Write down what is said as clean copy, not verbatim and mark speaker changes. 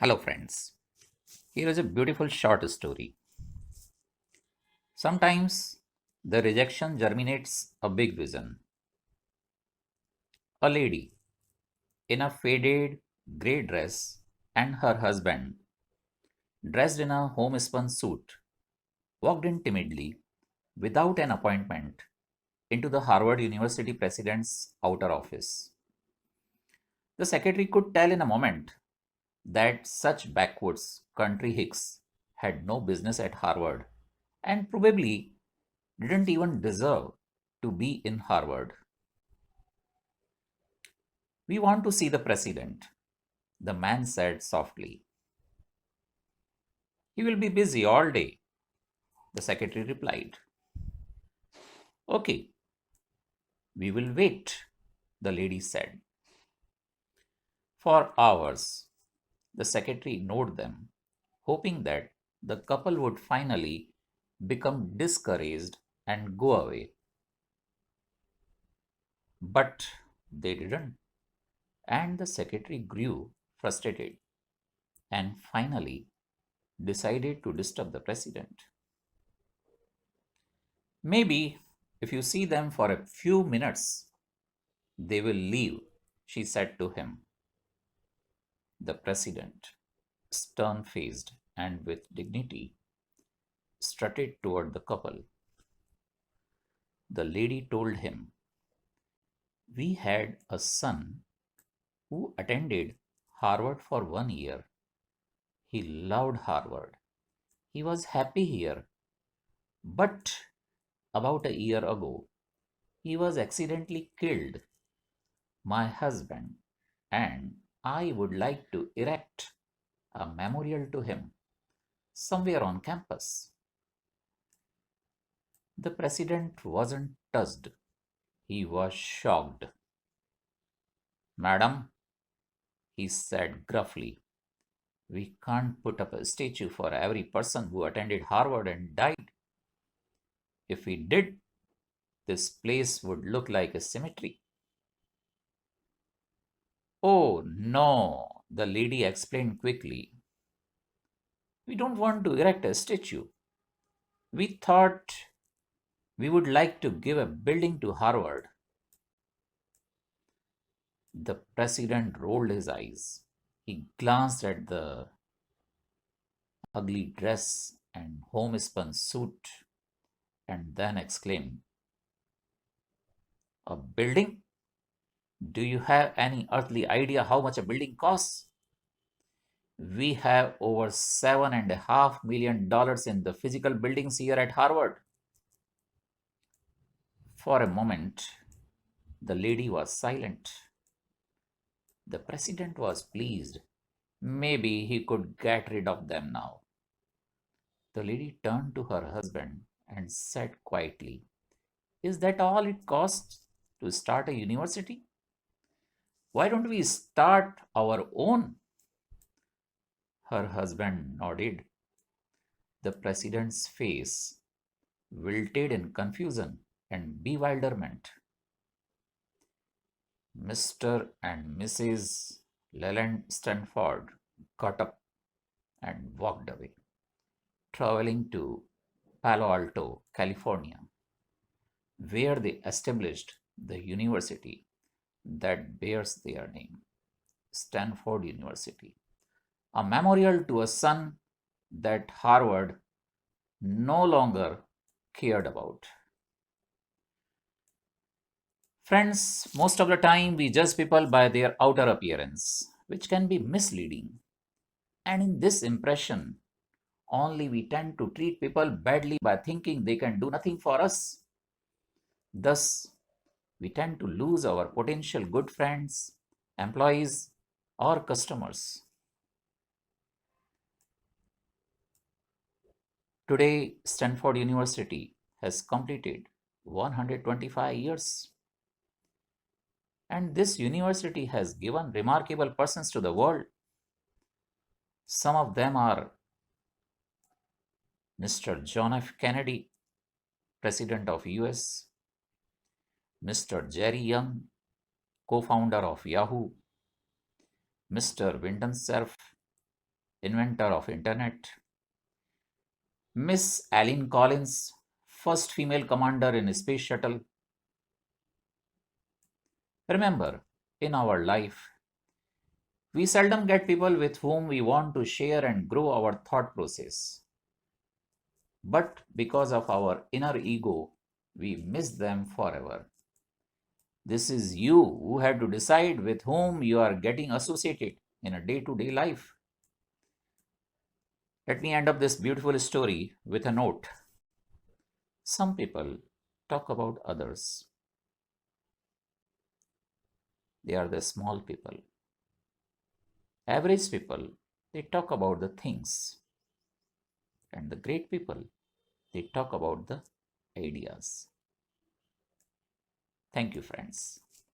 Speaker 1: Hello, friends. Here is a beautiful short story. Sometimes the rejection germinates a big vision. A lady in a faded grey dress and her husband, dressed in a homespun suit, walked in timidly, without an appointment, into the Harvard University president's outer office. The secretary could tell in a moment that such backwoods country hicks had no business at Harvard and probably didn't even deserve to be in Harvard. We want to see the president, the man said softly. He will be busy all day, the secretary replied. Okay, we will wait, the lady said. For hours, the secretary ignored them, hoping that the couple would finally become discouraged and go away. But they didn't, and the secretary grew frustrated and finally decided to disturb the president. Maybe if you see them for a few minutes, they will leave, she said to him. The president, stern faced and with dignity, strutted toward the couple. The lady told him, we had a son who attended Harvard for 1 year. He loved Harvard. He was happy here. But about a year ago, he was accidentally killed. My husband and I would like to erect a memorial to him somewhere on campus. The president wasn't touched, he was shocked. Madam, he said gruffly, we can't put up a statue for every person who attended Harvard and died. If we did, this place would look like a cemetery. Oh no, the lady explained quickly. We don't want to erect a statue. We thought we would like to give a building to Harvard. The president rolled his eyes. He glanced at the ugly dress and homespun suit and then exclaimed, a building? Do you have any earthly idea how much a building costs? We have over $7.5 million in the physical buildings here at Harvard. For a moment, the lady was silent. The president was pleased. Maybe he could get rid of them now. The lady turned to her husband and said quietly, is that all it costs to start a university? Why don't we start our own? Her husband nodded. The president's face wilted in confusion and bewilderment. Mr. and Mrs. Leland Stanford got up and walked away, traveling to Palo Alto, California, where they established the university that bears their name, Stanford University, a memorial to a son that Harvard no longer cared about. Friends, most of the time we judge people by their outer appearance, which can be misleading. And in this impression, only we tend to treat people badly by thinking they can do nothing for us. Thus, we tend to lose our potential good friends, employees, or customers. Today, Stanford University has completed 125 years. And this university has given remarkable persons to the world. Some of them are Mr. John F. Kennedy, President of US, Mr. Jerry Young, co-founder of Yahoo, Mr. Wyndham Cerf, inventor of internet, Miss Aline Collins, first female commander in a space shuttle. Remember, in our life, we seldom get people with whom we want to share and grow our thought process. But because of our inner ego, we miss them forever. This is you who have to decide with whom you are getting associated in a day to day life. Let me end up this beautiful story with a note. Some people talk about others, they are the small people. Average people, they talk about the things. And the great people, they talk about the ideas. Thank you, friends.